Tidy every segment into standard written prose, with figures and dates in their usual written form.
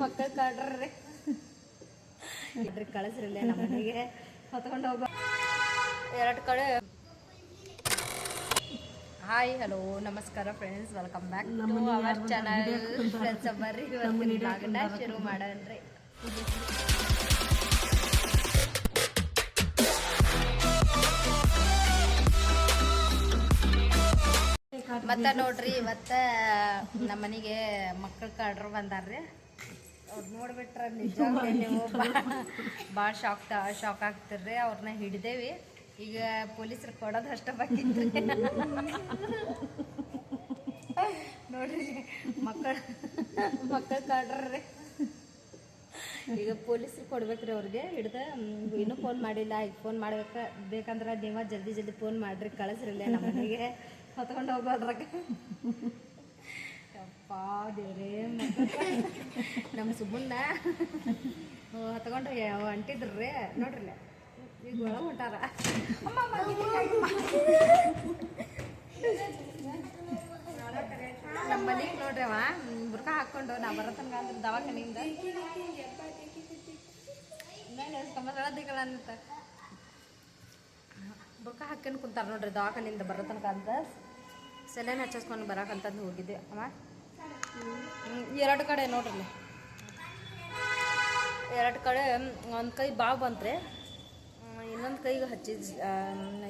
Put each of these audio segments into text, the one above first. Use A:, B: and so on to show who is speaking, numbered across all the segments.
A: ಮಕ್ಕಳು ಕಾಡ್ರಿ ಕಳಿಸ್ರಿಲ್ಲ ನಮ್ಮ ಮನೆಗೆ ಹೊತ್ಕೊಂಡು ಹೋಗೋ ಎರಡು ಕಡೆ. ಹಾಯ್ ಹಲೋ ನಮಸ್ಕಾರ friends, welcome back to our channel friends. ಬರ್ರಿ ಇವತ್ತಿನ ಬ್ಲಾಗ್ನ ಶುರು ಮಾಡೋಣ್ರಿ. ಮತ್ತೆ ನೋಡ್ರಿ, ಇವತ್ತು ನಮ್ಮ ಮನೆಗೆ ಮಕ್ಕಳ ಕಾಡ್ರು ಬಂದಾರ್ರಿ. ಅವ್ರು ನೋಡ್ಬಿಟ್ರೆ ನಿಜ ನೀವು ಭಾಳ ಶಾಕ್ ಆಗ್ತಿರ್ರಿ. ಅವ್ರನ್ನ ಹಿಡಿದೇವಿ, ಈಗ ಪೊಲೀಸರು ಕೊಡೋದು ಅಷ್ಟ ಬಾಕಿತ್ತು ನೋಡ್ರಿ. ಮಕ್ಕಳ ಕಾಡ್ರಿ, ಈಗ ಪೊಲೀಸರು ಕೊಡ್ಬೇಕ್ರಿ ಅವ್ರಿಗೆ ಹಿಡ್ದ. ಇನ್ನೂ ಫೋನ್ ಮಾಡಿಲ್ಲ, ಈಗ ಫೋನ್ ಬೇಕಂದ್ರೆ ನೀವು ಜಲ್ದಿ ಫೋನ್ ಮಾಡಿರಿ, ಕಳಿಸ್ರಿಲ್ಲ ನಮ್ಮ ಮನೆಗೆ ಹೊತ್ಕೊಂಡು ಹೋಗೋದ್ರಾಗ. ಯಪ್ಪ ದೇವ್ರೇ, ನಮ್ಮ ಸುಬ್ಬಣ್ಣ ಹೊತ್ಕೊಂಡು ಅಂಟಿದ್ರಿ ನೋಡ್ರಿಲ್ಲ, ಈಗ ಒಳಗೆ ಹೊಂಟಾರ. ನಮ್ಮ ಮನೆಗೆ ನೋಡ್ರಿ ಅವ ಬುರ್ಕ ಹಾಕ್ಕೊಂಡು ನಾ ಬರತನಕ ಅಂದ್ರೆ ದವಾಖಾನೆಯಿಂದ ಅಂತ ಬುರ್ಕ ಹಾಕ್ಕೊಂಡು ಕುಂತಾರ ನೋಡ್ರಿ. ದವಾಖಾನೆಯಿಂದ ಬರತನಕ ಅಂತ ಸೆಲೆನ್ ಹಚ್ಚಿಸ್ಕೊಂಡು ಬರಕಂತಂದು ಹೋಗಿದ್ದೆ. ಅವ ಎರಡು ಕಡೆ ನೋಡ್ರಿ, ಎರಡು ಕಡೆ ಒಂದು ಕೈ ಬಾವು ಬಂತ್ರಿ, ಇನ್ನೊಂದು ಕೈಗೆ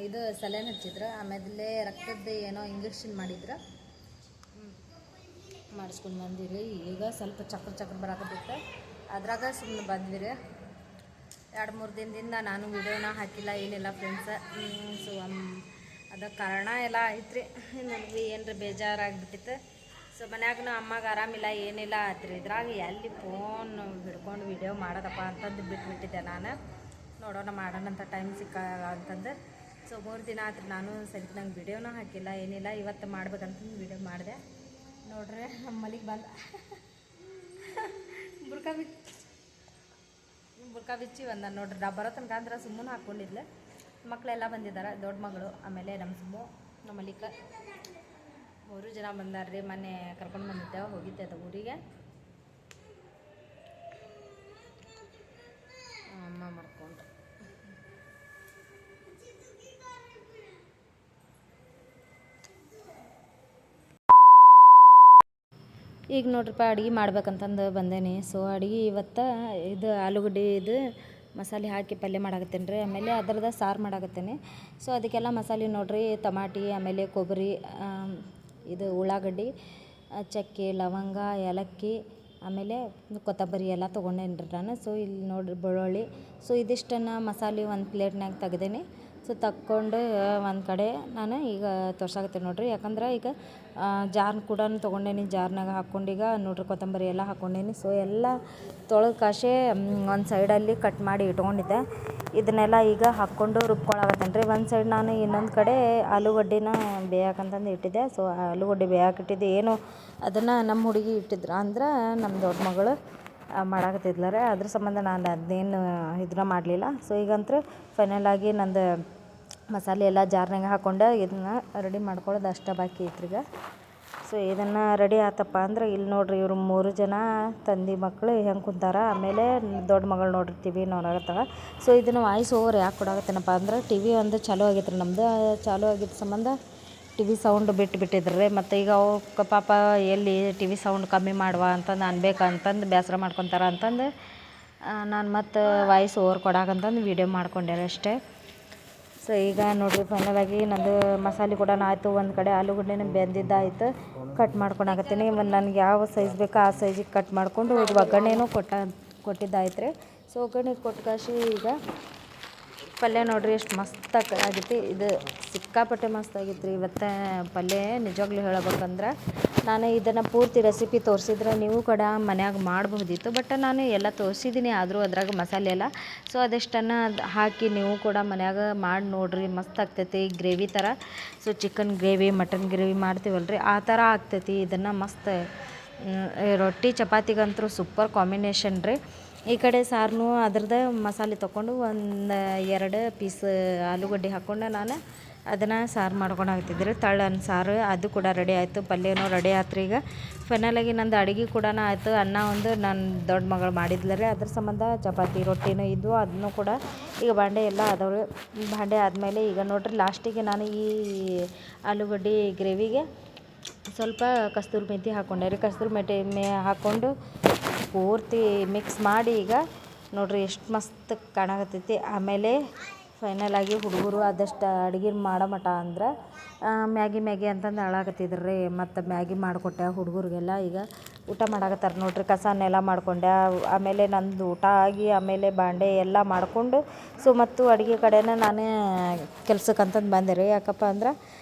A: ಇದು ಸಲೈನ್ ಹಚ್ಚಿದ್ರು. ಆಮೇಲೆ ರಕ್ತದ ಏನೋ ಇಂಜೆಕ್ಷನ್ ಮಾಡಿದ್ರು, ಮಾಡಿಸ್ಕೊಂಡು ಬಂದಿರಿ. ಈಗ ಸ್ವಲ್ಪ ಚಕ್ರ ಬರಾಕತ್ತಿತ್ತು, ಅದ್ರಾಗ ಸುಮ್ಮನೆ ಬಂದ್ವಿ. 2-3 ದಿನದಿಂದ ನಾನು ವಿಡಿಯೋನ ಹಾಕಿಲ್ಲ, ಏನಿಲ್ಲ ಫ್ರೆಂಡ್ಸ್. ಸೊ ಅದಕ್ಕೆ ಕಾರಣ ಎಲ್ಲ ಐತ್ರಿ, ನನಗೆ ಏನ್ರಿ ಬೇಜಾರಾಗ್ಬಿಟ್ಟಿತ್ತು. ಸೊ ಮನ್ಯಾಗ ಅಮ್ಮಗೆ ಆರಾಮಿಲ್ಲ, ಏನಿಲ್ಲ ಆತ್ರಿ. ಇದ್ರಾಗ ಎಲ್ಲಿ ಫೋನ್ ಹಿಡ್ಕೊಂಡು ವಿಡಿಯೋ ಮಾಡೋದಪ್ಪ ಅಂತಂದು ಬಿಟ್ಬಿಟ್ಟಿದ್ದೆ ನಾನು. ನೋಡೋಣ ಮಾಡೋಣಂತ ಟೈಮ್ ಸಿಕ್ಕ ಅಂತಂದು. ಸೊ 3 ದಿನ ಆತ್ರಿ ನಾನು ಸರಿ ನಂಗೆ ವಿಡಿಯೋನ ಹಾಕಿಲ್ಲ, ಏನಿಲ್ಲ. ಇವತ್ತು ಮಾಡ್ಬೇಕಂತಂದು ವಿಡಿಯೋ ಮಾಡಿದೆ. ನೋಡ್ರಿ ನಮ್ಮ ಮನೆಗೆ ಬಂದ ಬುರ್ಕ ಬಿಚ್ಚಿ ಬಂದ ನೋಡ್ರಿ. ನಾ ಬರೋ ತನಕ ಅಂದ್ರೆ ಸುಮ್ಮನೆ ಹಾಕ್ಕೊಂಡಿದ್ಲೆ. ಮಕ್ಕಳೆಲ್ಲ ಬಂದಿದ್ದಾರೆ, ದೊಡ್ಡ ಮಗಳು, ಆಮೇಲೆ ನಮ್ಮ ಸುಮ್ಮು, ನಮ್ಮ ಮಲಿಕ, 3 ಜನ ಬಂದಾರ್ರಿ. ಮೊನ್ನೆ ಕರ್ಕೊಂಡು ಬಂದಿದ್ದೆ, ಹೋಗಿದ್ದೆ ಅದು ಊರಿಗೆ. ಅಮ್ಮ ಮಾಡ್ಕೊಂಡ್ರು. ಈಗ ನೋಡ್ರಿಪ್ಪ ಅಡುಗೆ ಮಾಡ್ಬೇಕಂತಂದು ಬಂದೇನಿ. ಸೊ ಅಡುಗೆ ಇವತ್ತು ಇದು ಆಲೂಗಡ್ಡೆ ಇದು ಮಸಾಲೆ ಹಾಕಿ ಪಲ್ಯ ಮಾಡಾಕತ್ತೇನೆ ರೀ. ಆಮೇಲೆ ಅದ್ರದ್ದು ಸಾರು ಮಾಡಾಕತ್ತೇನೆ. ಸೊ ಅದಕ್ಕೆಲ್ಲ ಮಸಾಲೆ ನೋಡ್ರಿ, ಟಮಾಟಿ, ಆಮೇಲೆ ಕೊಬ್ಬರಿ, ಇದು ಉಳ್ಳಾಗಡ್ಡಿ, ಚಕ್ಕೆ, ಲವಂಗ, ಏಲಕ್ಕಿ, ಆಮೇಲೆ ಕೊತ್ತಂಬರಿ ಎಲ್ಲ ತೊಗೊಂಡೇನಿ ರೀ ನಾನು. ಸೊ ಇಲ್ಲಿ ನೋಡಿರಿ ಬೆಳ್ಳುಳ್ಳಿ. ಸೊ ಇದಿಷ್ಟನ್ನು ಮಸಾಲೆ ಒಂದು ಪ್ಲೇಟ್ನಾಗ ತೆಗ್ದೇನಿ. ಸೊ ತಕ್ಕೊಂಡು ಒಂದು ಕಡೆ ನಾನು ಈಗ ತೋರ್ಸಾಕತ್ತೀನಿ ನೋಡ್ರಿ. ಯಾಕಂದ್ರೆ ಈಗ ಜಾರ್ನ ಕೂಡ ತೊಗೊಂಡೇನಿ, ಜಾರ್ನಾಗ ಹಾಕ್ಕೊಂಡು ಈಗ ನೋಡ್ರಿ ಕೊತ್ತಂಬರಿ ಎಲ್ಲ ಹಾಕ್ಕೊಂಡೇನಿ. ಸೊ ಎಲ್ಲ ತೊಳೆದು ಕಾಸೆ ಒಂದು ಸೈಡಲ್ಲಿ ಕಟ್ ಮಾಡಿ ಇಟ್ಕೊಂಡಿದ್ದೆ. ಇದನ್ನೆಲ್ಲ ಈಗ ಹಾಕ್ಕೊಂಡು ರುಬ್ಕೊಳಕತ್ತೇನೆ ರೀ. ಒಂದು ಸೈಡ್ ನಾನು ಇನ್ನೊಂದು ಕಡೆ ಆಲೂಗಡ್ಡಿನ ಬೇಯಾಕಂತಂದು ಇಟ್ಟಿದ್ದೆ. ಸೊ ಆಲೂಗಡ್ಡೆ ಬೇಯಾಕಿಟ್ಟಿದ್ದೆ, ಏನು ಅದನ್ನು ನಮ್ಮ ಹುಡುಗಿ ಇಟ್ಟಿದ್ರು, ಅಂದ್ರೆ ನಮ್ಮ ದೊಡ್ಡ ಮಗಳು ಮಾಡಾಕತ್ತಿದ್ಲಾರೆ. ಅದ್ರ ಸಂಬಂಧ ನಾನು ಅದನ್ನೇನು ಇದನ್ನ ಮಾಡಲಿಲ್ಲ. ಸೊ ಈಗಂತೂ ಫೈನಲಾಗಿ ನಂದು ಮಸಾಲೆ ಎಲ್ಲ ಜಾರ್ನಾಗ ಹಾಕ್ಕೊಂಡು ಇದನ್ನ ರೆಡಿ ಮಾಡ್ಕೊಳ್ಳೋದು ಅಷ್ಟೇ ಬಾಕಿ ಐತ್ರೀಗ. ಸೊ ಇದನ್ನು ರೆಡಿ ಆತಪ್ಪ ಅಂದ್ರೆ ಇಲ್ಲಿ ನೋಡ್ರಿ, ಇವರು 3 ಜನ ತಂದೆ ಮಕ್ಕಳು ಹೆಂಗೆ ಕುಂತಾರ. ಆಮೇಲೆ ದೊಡ್ಡ ಮಗಳು ನೋಡ್ರಿ ಟಿ ವಿ ನೋಡಾಕತ್ತಾಳ. ಸೊ ಇದನ್ನು ವಾಯ್ಸ್ ಓವರ್ ಯಾಕೆ ಕೊಡಾಕತ್ತೇನಪ್ಪ ಅಂದ್ರೆ ಟಿ ವಿ ಒಂದು ಚಾಲೂ ಆಗೈತೆ ರೀ ನಮ್ಮದು. ಚಾಲೂ ಆಗಿದ್ದ ಸಂಬಂಧ ಟಿ ವಿ ಸೌಂಡ್ ಬಿಟ್ಟಿದ್ರಿ. ಮತ್ತು ಈಗ ಅವು ಪಾಪ ಎಲ್ಲಿ ಟಿ ವಿ ಸೌಂಡ್ ಕಮ್ಮಿ ಮಾಡುವ ಅಂತಂದು ಅನ್ಬೇಕಂತಂದು ಬೇಸರ ಮಾಡ್ಕೊತಾರೆ ಅಂತಂದು ನಾನು ಮತ್ತು ವಾಯ್ಸ್ ಓವರ್ ಕೊಡಾಕಂತಂದು ವೀಡಿಯೋ ಮಾಡ್ಕೊಂಡೆ ಅಷ್ಟೇ. ಸೊ ಈಗ ನೋಡಿರಿ ಫೈನಲಾಗಿ ನಂದು ಮಸಾಲೆ ಕೂಡ ಆಯಿತು. ಒಂದು ಕಡೆ ಆಲೂಗಡ್ಡೆನ ಬೆಂದಿದ್ದಾಯಿತು, ಕಟ್ ಮಾಡ್ಕೊಳಕತ್ತೀನಿ. ನನಗೆ ಯಾವ ಸೈಜ್ ಬೇಕೋ ಆ ಸೈಜಿಗೆ ಕಟ್ ಮಾಡಿಕೊಂಡು ಇದು ಒಗ್ಗರಣೆನೂ ಕೊಟ್ಟಿದ್ದಾಯ್ತು ರೀ. ಸೊ ಒಗ್ಗರಣೆ ಕೊಟ್ಟು ಕಾಶಿ ಈಗ ಪಲ್ಯ ನೋಡ್ರಿ ಎಷ್ಟು ಮಸ್ತಾಗಿ ಆಗೈತಿ. ಇದು ಸಿಕ್ಕಾಪಟ್ಟೆ ಮಸ್ತಾಗಿತ್ತು ರೀ ಇವತ್ತು ಪಲ್ಯ. ನಿಜವಾಗ್ಲೂ ಹೇಳಬೇಕಂದ್ರೆ ನಾನು ಇದನ್ನು ಪೂರ್ತಿ ರೆಸಿಪಿ ತೋರಿಸಿದ್ರೆ ನೀವು ಕೂಡ ಮನ್ಯಾಗ ಮಾಡಬಹುದಿತ್ತು. ಬಟ್ ನಾನು ಎಲ್ಲ ತೋರಿಸಿದ್ದೀನಿ, ಆದರೂ ಅದ್ರಾಗ ಮಸಾಲೆ ಎಲ್ಲ. ಸೊ ಅದೆಷ್ಟನ್ನು ಹಾಕಿ ನೀವು ಕೂಡ ಮನ್ಯಾಗ ಮಾಡಿ ನೋಡಿರಿ, ಮಸ್ತ್ ಆಗ್ತೈತಿ ಗ್ರೇವಿ ಥರ. So chicken gravy, mutton gravy ಮಾಡ್ತೀವಲ್ರಿ, ಆ ಥರ ಆಗ್ತೈತಿ. ಇದನ್ನು ಮಸ್ತ್ ರೊಟ್ಟಿ ಚಪಾತಿಗಂತೂ ಸೂಪರ್ ಕಾಂಬಿನೇಷನ್ ರೀ. ಈ ಕಡೆ ಸಾರನು ಅದ್ರದ್ದು ಮಸಾಲೆ ತೊಗೊಂಡು 1-2 ಪೀಸ್ ಆಲೂಗಡ್ಡೆ ಹಾಕ್ಕೊಂಡು ನಾನು ಅದನ್ನು ಸಾರು ಮಾಡ್ಕೊಂಡು ಹಾಕ್ತಿದ್ರು. ತಳ್ಳನ ಸಾರು ಅದು ಕೂಡ ರೆಡಿ ಆಯಿತು. ಪಲ್ಯನೂ ರೆಡಿ ಆಯ್ತು. ಈಗ ಫೈನಲಾಗಿ ನಂದು ಅಡುಗೆ ಕೂಡ ಆಯಿತು. ಅನ್ನ ಒಂದು ನನ್ನ ದೊಡ್ಡ ಮಗಳು ಮಾಡಿದ್ಲರೆ ಅದ್ರ ಸಂಬಂಧ ಚಪಾತಿ ರೊಟ್ಟಿನೂ ಇದ್ವು, ಅದನ್ನು ಕೂಡ ಈಗ ಬಾಂಡೆ ಎಲ್ಲ ಅದಾವೆ. ಬಾಂಡೆ ಆದಮೇಲೆ ಈಗ ನೋಡ್ರಿ ಲಾಸ್ಟಿಗೆ ನಾನು ಈ ಆಲೂಗಡ್ಡೆ ಗ್ರೇವಿಗೆ ಸ್ವಲ್ಪ ಕಸ್ತೂರಿ ಮೆಂತಿ ಹಾಕ್ಕೊಂಡೆ ರೀ. ಕಸ್ತೂರಿ ಮೆಂತಿ ಹಾಕ್ಕೊಂಡು ಪೂರ್ತಿ ಮಿಕ್ಸ್ ಮಾಡಿ ಈಗ ನೋಡ್ರಿ ಎಷ್ಟು ಮಸ್ತ್ ಕಾಣಕತ್ತೈತಿ. ಆಮೇಲೆ ಫೈನಲಾಗಿ ಹುಡುಗರು ಆದಷ್ಟು ಅಡುಗೆ ಮಾಡೋ ಮಟ ಅಂದ್ರೆ ಮ್ಯಾಗಿ ಅಂತಂದು ಅಳಾಕತ್ತಿದ್ರು ರೀ. ಮತ್ತು ಮ್ಯಾಗಿ ಮಾಡಿಕೊಟ್ಟೆ ಹುಡುಗರಿಗೆಲ್ಲ. ಈಗ ಊಟ ಮಾಡಾಕತ್ತಾರೆ ನೋಡ್ರಿ. ಕಸನೆಲ್ಲ ಮಾಡ್ಕೊಂಡೆ. ಆಮೇಲೆ ನಂದು ಊಟ ಆಗಿ ಆಮೇಲೆ ಬಾಂಡೆ ಎಲ್ಲ ಮಾಡಿಕೊಂಡು ಮತ್ತು ಅಡುಗೆ ಕಡೆನ ನಾನೇ ಕೆಲ್ಸಕ್ಕಂತಂದು ಬಂದೆ ರೀ. ಯಾಕಪ್ಪ ಅಂದ್ರೆ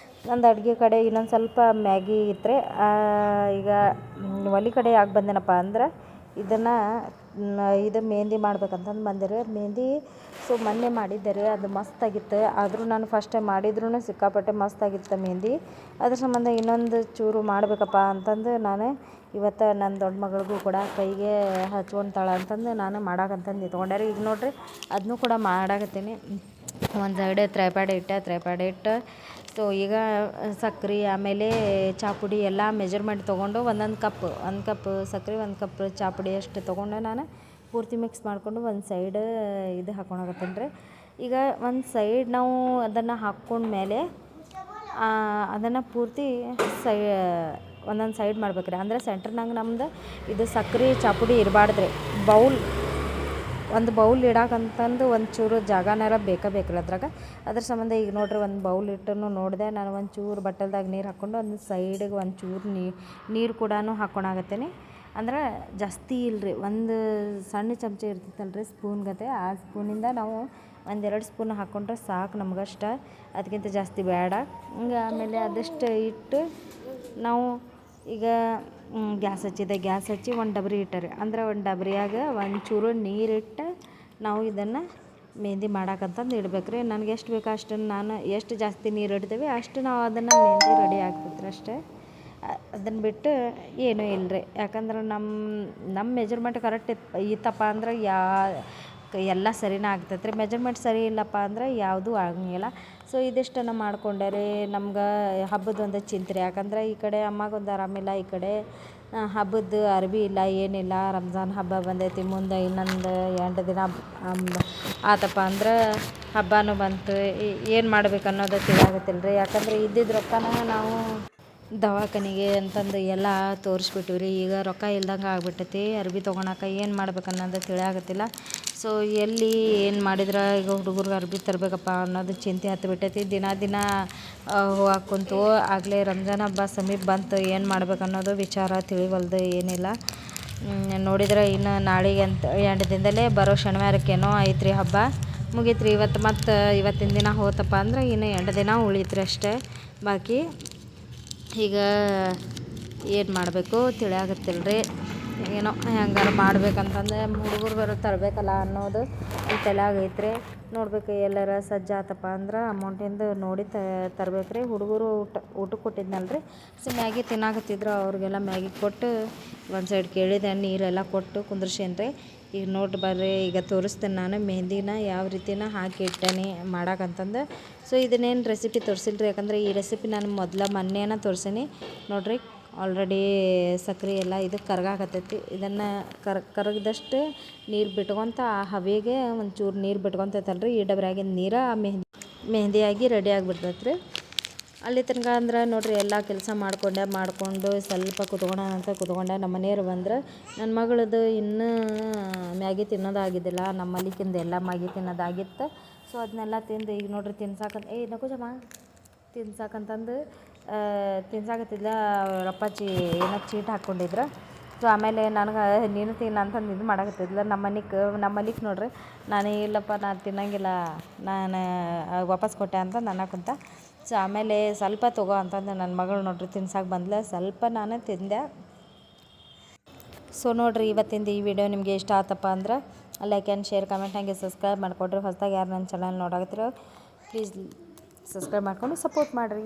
A: ನಂದು ಅಡುಗೆ ಕಡೆ ಇನ್ನೊಂದು ಸ್ವಲ್ಪ ಮ್ಯಾಗಿ ಇತ್ತು. ಈಗ ಒಲೆ ಕಡೆ ಯಾಕೆ ಬಂದೇನಪ್ಪ ಅಂದ್ರೆ ಇದು ಮೆಹಂದಿ ಮಾಡ್ಬೇಕಂತಂದು ಬಂದೆ ರೀ. ಮೆಹಂದಿ ಮೊನ್ನೆ ಮಾಡಿದ್ದೆ ರೀ, ಅದು ಮಸ್ತಾಗಿತ್ತು. ಆದರೂ ನಾನು ಫಸ್ಟ್ ಟೈಮ್ ಮಾಡಿದ್ರೂ ಸಿಕ್ಕಾಪಟ್ಟೆ ಮಸ್ತಾಗಿತ್ತು ಮೆಹಂದಿ. ಅದ್ರ ಸಂಬಂಧ ಇನ್ನೊಂದು ಚೂರು ಮಾಡಬೇಕಪ್ಪ ಅಂತಂದು ನಾನು ಇವತ್ತು ನನ್ನ ದೊಡ್ಡ ಮಗಳಿಗೂ ಕೂಡ ಕೈಗೆ ಹಚ್ಕೊತಾಳೆ ಅಂತಂದು ನಾನು ಮಾಡಾಕಂತಂದು ನಿಂತ್ಕೊಂಡೆ ರೀ. ಈಗ ನೋಡಿರಿ ಅದನ್ನೂ ಕೂಡ ಮಾಡಾಕತ್ತೀನಿ. ಒಂದು ಸೈಡ್ ತ್ರೈಪಾಡೆ ಇಟ್ಟು ಸೊ ಈಗ ಸಕ್ರೆ ಆಮೇಲೆ ಚಾಪುಡಿ ಎಲ್ಲ ಮೆಜರ್ಮೆಂಟ್ ತೊಗೊಂಡು ಒಂದು ಕಪ್ ಸಕ್ರೆ, 1 ಕಪ್ ಚಾಪುಡಿ ಅಷ್ಟು ತೊಗೊಂಡು ನಾನು ಪೂರ್ತಿ ಮಿಕ್ಸ್ ಮಾಡಿಕೊಂಡು ಒಂದು ಸೈಡ್ ಇದು ಹಾಕ್ಕೊಳಕತ್ತೀನಿ ರೀ. ಈಗ ಒಂದು ಸೈಡ್ ನಾವು ಅದನ್ನು ಹಾಕ್ಕೊಂಡ್ಮೇಲೆ ಅದನ್ನು ಪೂರ್ತಿ ಒಂದೊಂದು ಸೈಡ್ ಮಾಡ್ಬೇಕು ರೀ. ಅಂದರೆ ಸೆಂಟ್ರ್ನಾಗ ನಮ್ದು ಇದು ಸಕ್ರೆ ಚಾಪುಡಿ ಇರಬಾರ್ದು ರೀ. ಒಂದು ಬೌಲ್ ಇಡಾಕಂತಂದು ಒಂಚೂರು ಜಾಗನಾರ ಬೇಕು ರೀ ಅದ್ರಾಗ. ಅದ್ರ ಸಂಬಂಧ ಈಗ ನೋಡ್ರಿ ಒಂದು ಬೌಲ್ ಇಟ್ಟನು ನೋಡಿದೆ ನಾನು. ಒಂಚೂರು ಬಟ್ಟಲ್ದಾಗ ನೀರು ಹಾಕ್ಕೊಂಡು ಒಂದು ಸೈಡಿಗೆ ಒಂಚೂರು ನೀರು ಕೂಡ ಹಾಕ್ಕೊಳಕತ್ತೀನಿ. ಅಂದ್ರೆ ಜಾಸ್ತಿ ಇಲ್ಲರಿ, ಒಂದು ಸಣ್ಣ ಚಮಚ ಇರ್ತೈತಲ್ರಿ ಸ್ಪೂನ್ ಗತೆ, ಆ ಸ್ಪೂನಿಂದ ನಾವು 1-2 ಸ್ಪೂನ್ ಹಾಕ್ಕೊಂಡ್ರೆ ಸಾಕು ನಮಗಷ್ಟ, ಅದಕ್ಕಿಂತ ಜಾಸ್ತಿ ಬೇಡ. ಹಿಂಗೆ ಆಮೇಲೆ ಅದಷ್ಟು ಇಟ್ಟು ನಾವು ಈಗ ಗ್ಯಾಸ್ ಹಚ್ಚಿ ಒಂದು ಡಬರಿ ಇಟ್ಟರೆ ಅಂದ್ರೆ ಒಂದು ಡಬರಿಯಾಗ ಒಂಚೂರು ನೀರಿಟ್ಟು ನಾವು ಇದನ್ನು ಮೆಹಂದಿ ಮಾಡಾಕಂತಂದು ಇಡ್ಬೇಕು ರೀ. ನನಗೆ ಎಷ್ಟು ಬೇಕೋ ಅಷ್ಟನ್ನು ನಾನು ಎಷ್ಟು ಜಾಸ್ತಿ ನೀರು ಇಡ್ತೇವೆ ಅಷ್ಟು ನಾವು ಅದನ್ನು ಮೆಹಂದಿ ರೆಡಿ ಆಗ್ತೈತ್ರಿ ಅಷ್ಟೇ. ಅದನ್ನು ಬಿಟ್ಟು ಏನೂ ಇಲ್ಲರಿ. ಯಾಕಂದ್ರೆ ನಮ್ಮ ಮೆಜರ್ಮೆಂಟ್ ಕರೆಕ್ಟ್ ಇತ್ತಪ್ಪ ಅಂದ್ರೆ ಎಲ್ಲ ಸರಿನೇ ಆಗ್ತೈತೆ ರೀ. ಮೆಜರ್ಮೆಂಟ್ ಸರಿ ಇಲ್ಲಪ್ಪ ಅಂದ್ರೆ ಯಾವುದೂ ಆಗಂಗಿಲ್ಲ. ಸೊ ಇದಿಷ್ಟನ್ನು ಮಾಡ್ಕೊಂಡೆ ರೀ. ನಮ್ಗೆ ಹಬ್ಬದೊಂದು ಚಿಂತೆ ರೀ. ಯಾಕಂದ್ರೆ ಈ ಕಡೆ ಅಮ್ಮಗೊಂದು ಆರಾಮಿಲ್ಲ, ಈ ಕಡೆ ಹಬ್ಬದ ಅರ್ವಿ ಇಲ್ಲ, ಏನಿಲ್ಲ. ರಂಜಾನ್ ಹಬ್ಬ ಬಂದೈತಿ, ಮುಂದೆ ಇನ್ನೊಂದು 2 ದಿನ ಆತಪ್ಪ ಅಂದ್ರೆ ಹಬ್ಬನೂ ಬಂತು. ಏನು ಮಾಡ್ಬೇಕು ಅನ್ನೋದು ತಿಳಿಯಾಗತ್ತಿಲ್ಲ ರೀ. ಯಾಕಂದರೆ ಇದ್ದಿದ್ದ ರೊಕ್ಕನ ನಾವು ದವಾಖಾನೆಗೆ ಅಂತಂದು ಎಲ್ಲ ತೋರಿಸ್ಬಿಟ್ಟಿವಿ ರೀ. ಈಗ ರೊಕ್ಕ ಇಲ್ದಂಗೆ ಆಗ್ಬಿಟ್ಟೈತಿ. ಅರ್ವಿ ತೊಗೊಳಕ್ಕೆ ಏನು ಮಾಡ್ಬೇಕು ಅನ್ನೋದು ತಿಳಿಯಾಗತ್ತಿಲ್ಲ. ಸೊ ಎಲ್ಲಿ ಏನು ಮಾಡಿದ್ರೆ ಈಗ ಹುಡುಗರಿಗೆ ಅರ್ವಿ ತರಬೇಕಪ್ಪ ಅನ್ನೋದು ಚಿಂತೆ ಹತ್ತಿ ಬಿಟ್ಟೈತಿ. ದಿನ ಹೋಗಾಕೆ ಕುಂತು ಆಗಲೇ ರಂಜಾನ್ ಹಬ್ಬ ಸಮೀಪ ಬಂತು. ಏನು ಮಾಡ್ಬೇಕು ಅನ್ನೋದು ವಿಚಾರ ತಿಳಿವಲ್ದು, ಏನಿಲ್ಲ. ನೋಡಿದ್ರೆ ಇನ್ನು ನಾಳೆಗೆ ಅಂತ 2 ದಿನದಲ್ಲೇ ಬರೋ ಶನಿವಾರಕ್ಕೇನೋ ಐತ್ರಿ ಹಬ್ಬ, ಮುಗೀತು ರೀ. ಇವತ್ತಿನ ದಿನ ಹೋತಪ್ಪ ಅಂದ್ರೆ ಇನ್ನು 2 ದಿನ ಉಳೀತ್ರಿ ಅಷ್ಟೇ ಬಾಕಿ. ಈಗ ಏನು ಮಾಡಬೇಕು ತಿಳಿಯಾಗತ್ತಿಲ್ಲ ರೀ. ಏನೋ ಹೆಂಗಾರು ಮಾಡ್ಬೇಕಂತಂದು ಹುಡುಗರು ಬರೋ ತರಬೇಕಲ್ಲ ಅನ್ನೋದು ಈ ತಲೆಯಾಗ ಐತ್ರಿ. ನೋಡ್ಬೇಕು ಎಲ್ಲರ ಸಜ್ಜಾತಪ್ಪ ಅಂದ್ರೆ ಅಮೌಂಟಿಂದು ನೋಡಿ ತರ್ಬೇಕು ರೀ. ಹುಡುಗರು ಊಟಕ್ಕೆ ಕೊಟ್ಟಿದ್ನಲ್ಲ ರೀ, ಸೊ ಮ್ಯಾಗಿ ತಿನ್ನಾಕತ್ತಿದ್ರು. ಅವ್ರಿಗೆಲ್ಲ ಮ್ಯಾಗಿ ಕೊಟ್ಟು ಒಂದು ಸೈಡ್ ಕೇಳಿದೆ, ನೀರೆಲ್ಲ ಕೊಟ್ಟು ಕುಂದ್ರಿಸೇನಿ ರೀ. ಈಗ ನೋಡಿ ಬರ್ರಿ, ಈಗ ತೋರಿಸ್ತೇನೆ ನಾನು ಮೆಹಂದಿನ ಯಾವ ರೀತಿನ ಹಾಕಿ ಇಟ್ಟೇನಿ ಮಾಡಾಕಂತಂದು. ಸೊ ಇದನ್ನೇನು ರೆಸಿಪಿ ತೋರಿಸಿಲ್ಲ ರೀ. ಯಾಕಂದರೆ ಈ ರೆಸಿಪಿ ನಾನು ಮೊನ್ನೆನ ತೋರಿಸೀನಿ ನೋಡ್ರಿ. ಆಲ್ರೆಡಿ ಸಕ್ರೆ ಎಲ್ಲ ಇದು ಕರಗಾಕತ್ತೈತಿ. ಇದನ್ನು ಕರಗಿದಷ್ಟು ನೀರು ಬಿಟ್ಕೊತ ಆ ಹಬೆಗೆ ಒಂಚೂರು ನೀರು ಬಿಟ್ಕೊತೈತಲ್ರಿ ಈ ಡಬ್ರ್ಯಾಗಿನ ನೀರು ಆ ಮೆಹಂದಿಯಾಗಿ ರೆಡಿ ಆಗಿಬಿಡ್ತೈತೆ ರೀ. ಅಲ್ಲಿ ತನಕ ಅಂದ್ರೆ ನೋಡ್ರಿ ಎಲ್ಲ ಕೆಲಸ ಮಾಡಿಕೊಂಡು ಸ್ವಲ್ಪ ಕುತ್ಕೊಂಡೆ. ನಮ್ಮ ಮನೆಯವ್ರು ಬಂದ್ರೆ ನನ್ನ ಮಗಳದು ಇನ್ನೂ ಮ್ಯಾಗಿ ತಿನ್ನೋದಾಗಿದ್ದಿಲ್ಲ. ನಮ್ಮ ಮಲಿಕಿಂದ ಎಲ್ಲ ಮ್ಯಾಗಿ ತಿನ್ನೋದಾಗಿತ್ತು. ಸೊ ಅದನ್ನೆಲ್ಲ ತಿಂದು ಈಗ ನೋಡ್ರಿ ತಿನ್ಸಾಕಂತಂದು ತಿನ್ಸಾಕತ್ತಿದ್ಲ. ರಪ್ಪಾಚಿ ಏನೋ ಚೀಟ್ ಹಾಕ್ಕೊಂಡಿದ್ರು. ಸೊ ಆಮೇಲೆ ನನಗೆ ನೀನು ತಿನ್ನು ಅಂತಂದು ಇದು ಮಾಡಾಕತ್ತಿದ್ಲ. ನಮ್ಮ ಮಲಿಕ್ ನೋಡ್ರಿ, ನಾನು ಇಲ್ಲಪ್ಪ ನಾನು ತಿನ್ನಂಗಿಲ್ಲ, ನಾನು ವಾಪಸ್ ಕೊಟ್ಟೆ ಅಂತಂದು ಅನ್ನಕ್ಕಂತ. ಸೊ ಆಮೇಲೆ ಸ್ವಲ್ಪ ತೊಗೋ ಅಂತಂದು ನನ್ನ ಮಗಳು ನೋಡ್ರಿ ತಿನ್ಸಕ್ಕೆ ಬಂದ್ಲು. ಸ್ವಲ್ಪ ನಾನು ತಿಂದೆ. ಸೊ ನೋಡ್ರಿ ಇವತ್ತಿಂದು ಈ ವಿಡಿಯೋ ನಿಮಗೆ ಇಷ್ಟ ಆತಪ್ಪ ಅಂದ್ರೆ ಲೈಕ್ ಆ್ಯಂಡ್ ಶೇರ್, ಕಮೆಂಟ್, ಹಾಗೆ ಸಬ್ಸ್ಕ್ರೈಬ್ ಮಾಡಿಕೊಡ್ರಿ. ಹೊಸದಾಗಿ ಯಾರು ನನ್ನ ಚಾನಲ್ ನೋಡಾಕತ್ತಿರೋ ಪ್ಲೀಸ್ ಸಬ್ಸ್ಕ್ರೈಬ್ ಮಾಡಿಕೊಂಡು ಸಪೋರ್ಟ್ ಮಾಡಿರಿ.